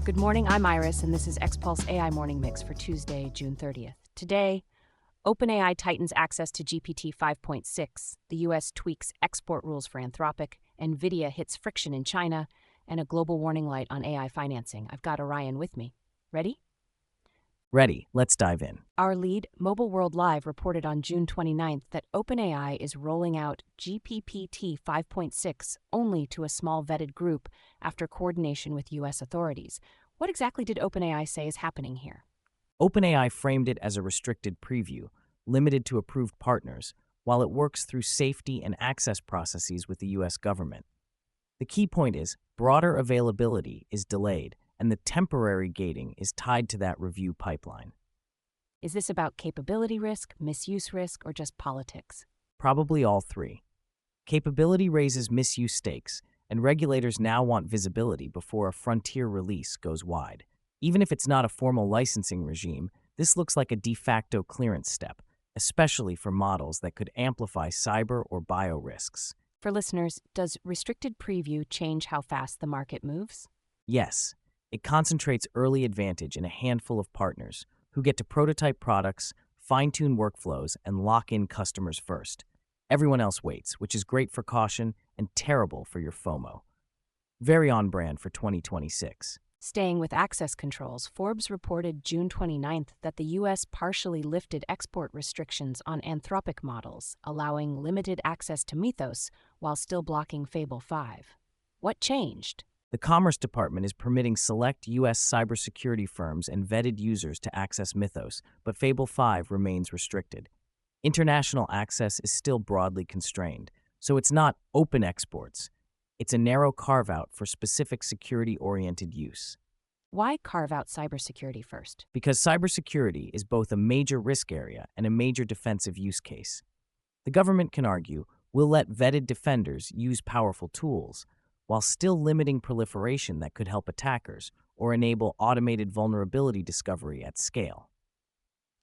Good morning, I'm Iris, and this is XPulse AI Morning Mix for Tuesday, June 30th. Today, OpenAI tightens access to GPT-5.6, the U.S. tweaks export rules for Anthropic, Nvidia hits friction in China, and a global warning light on AI financing. I've got Orion with me. Ready? Ready, let's dive in. Our lead, Mobile World Live, reported on June 29th that OpenAI is rolling out GPT-5.6 only to a small vetted group after coordination with U.S. authorities. What exactly did OpenAI say is happening here? OpenAI framed it as a restricted preview, limited to approved partners, while it works through safety and access processes with the U.S. government. The key point is, broader availability is delayed, and the temporary gating is tied to that review pipeline. Is this about capability risk, misuse risk, or just politics? Probably all three. Capability raises misuse stakes, and regulators now want visibility before a frontier release goes wide. Even if it's not a formal licensing regime, this looks like a de facto clearance step, especially for models that could amplify cyber or bio risks. For listeners, does restricted preview change how fast the market moves? Yes, it concentrates early advantage in a handful of partners who get to prototype products, fine-tune workflows, and lock in customers first. Everyone else waits, which is great for caution and terrible for your FOMO. Very on brand for 2026. Staying with access controls, Forbes reported June 29th that the U.S. partially lifted export restrictions on Anthropic models, allowing limited access to Mythos while still blocking Fable 5. What changed? The Commerce Department is permitting select U.S. cybersecurity firms and vetted users to access Mythos, but Fable 5 remains restricted. International access is still broadly constrained, so it's not open exports. It's a narrow carve-out for specific security-oriented use. Why carve out cybersecurity first? Because cybersecurity is both a major risk area and a major defensive use case. The government can argue, we'll let vetted defenders use powerful tools, while still limiting proliferation that could help attackers or enable automated vulnerability discovery at scale.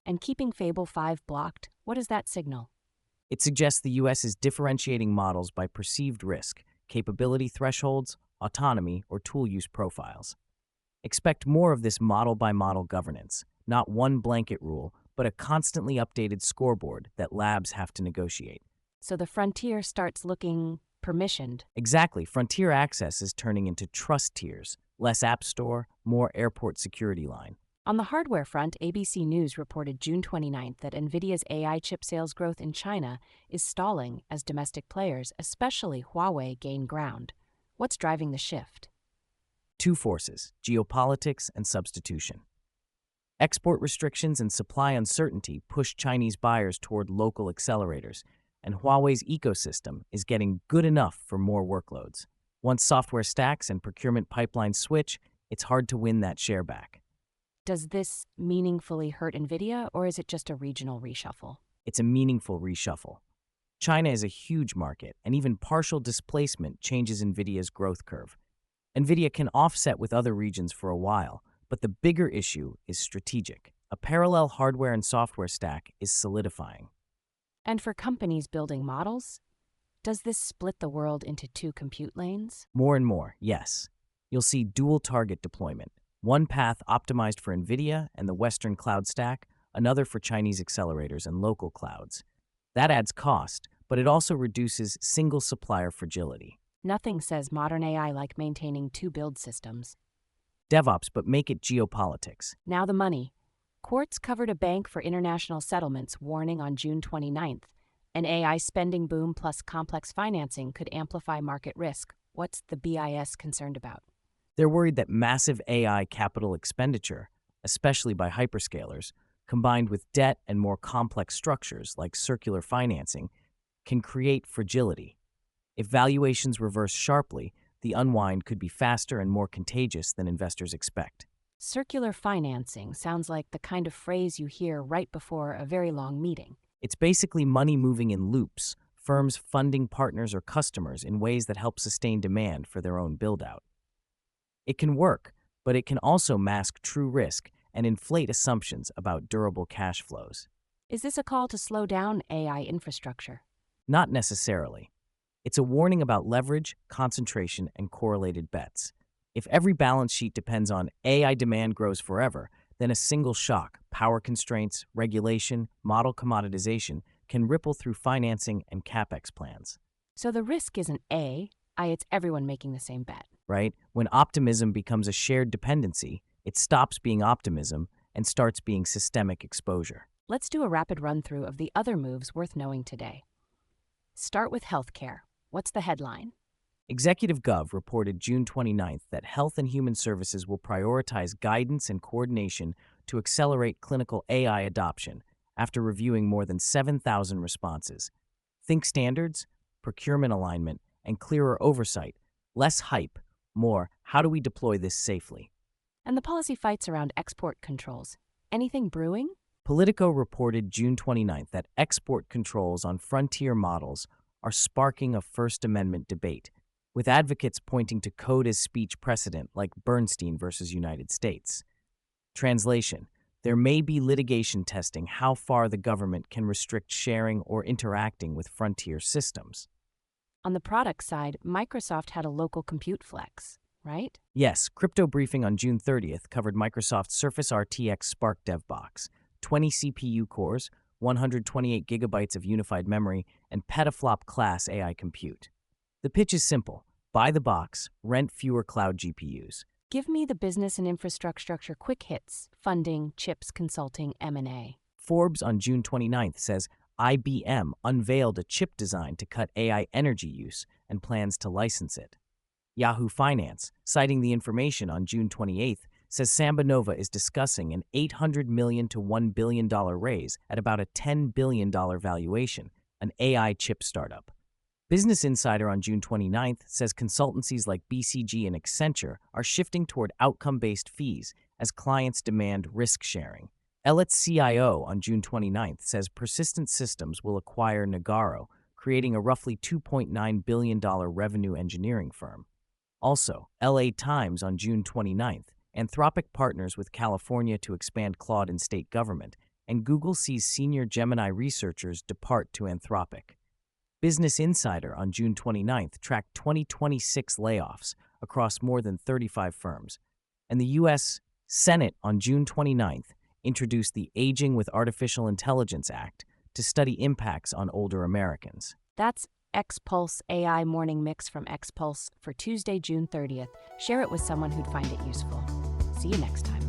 And keeping Fable 5 blocked, what does that signal? It suggests the U.S. is differentiating models by perceived risk, capability thresholds, autonomy, or tool use profiles. Expect more of this model-by-model governance, not one blanket rule, but a constantly updated scoreboard that labs have to negotiate. So the frontier starts looking permissioned. Exactly, frontier access is turning into trust tiers, less app store, more airport security line. On the hardware front, ABC News reported June 29th that Nvidia's AI chip sales growth in China is stalling as domestic players, especially Huawei, gain ground. What's driving the shift? Two forces, geopolitics and substitution. Export restrictions and supply uncertainty push Chinese buyers toward local accelerators, and Huawei's ecosystem is getting good enough for more workloads. Once software stacks and procurement pipelines switch, it's hard to win that share back. Does this meaningfully hurt Nvidia, or is it just a regional reshuffle? It's a meaningful reshuffle. China is a huge market, and even partial displacement changes Nvidia's growth curve. Nvidia can offset with other regions for a while, but the bigger issue is strategic. A parallel hardware and software stack is solidifying. And for companies building models, does this split the world into two compute lanes? More and more, yes. You'll see dual target deployment. One path optimized for Nvidia and the Western cloud stack, another for Chinese accelerators and local clouds. That adds cost, but it also reduces single supplier fragility. Nothing says modern AI like maintaining two build systems. DevOps, but make it geopolitics. Now the money. Quartz covered a bank for international settlements, warning on June 29th. An AI spending boom plus complex financing could amplify market risk. What's the BIS concerned about? They're worried that massive AI capital expenditure, especially by hyperscalers, combined with debt and more complex structures like circular financing, can create fragility. If valuations reverse sharply, the unwind could be faster and more contagious than investors expect. Circular financing sounds like the kind of phrase you hear right before a very long meeting. It's basically money moving in loops, firms funding partners or customers in ways that help sustain demand for their own build-out. It can work, but it can also mask true risk and inflate assumptions about durable cash flows. Is this a call to slow down AI infrastructure? Not necessarily. It's a warning about leverage, concentration, and correlated bets. If every balance sheet depends on AI demand grows forever, then a single shock, power constraints, regulation, model commoditization, can ripple through financing and capex plans. So the risk isn't it's everyone making the same bet. Right? When optimism becomes a shared dependency, it stops being optimism and starts being systemic exposure. Let's do a rapid run-through of the other moves worth knowing today. Start with healthcare. What's the headline? Executive Gov reported June 29th that Health and Human Services will prioritize guidance and coordination to accelerate clinical AI adoption after reviewing more than 7,000 responses. Think standards, procurement alignment, and clearer oversight. Less hype, more how do we deploy this safely? And the policy fights around export controls. Anything brewing? Politico reported June 29th that export controls on frontier models are sparking a First Amendment debate, with advocates pointing to code as speech precedent like Bernstein versus United States. Translation: there may be litigation testing how far the government can restrict sharing or interacting with frontier systems. On the product side, Microsoft had a local compute flex, right? Yes, Crypto Briefing on June 30th covered Microsoft's Surface RTX Spark Dev Box, 20 CPU cores, 128 gigabytes of unified memory, and petaflop class AI compute. The pitch is simple: buy the box, rent fewer cloud GPUs. Give me the business and infrastructure quick hits: funding, chips, consulting, M&A. Forbes on June 29th says IBM unveiled a chip design to cut AI energy use and plans to license it. Yahoo Finance, citing the information on June 28th, says SambaNova is discussing an $800 million to $1 billion raise at about a $10 billion valuation, an AI chip startup. Business Insider on June 29th says consultancies like BCG and Accenture are shifting toward outcome-based fees as clients demand risk sharing. Elliott CIO on June 29th says Persistent Systems will acquire Nagarro, creating a roughly $2.9 billion revenue engineering firm. Also, LA Times on June 29th, Anthropic partners with California to expand Claude in state government, and Google sees senior Gemini researchers depart to Anthropic. Business Insider on June 29th tracked 2026 layoffs across more than 35 firms, and the U.S. Senate on June 29th introduced the Aging with Artificial Intelligence Act to study impacts on older Americans. That's X-Pulse AI Morning Mix from X-Pulse for Tuesday, June 30th. Share it with someone who'd find it useful. See you next time.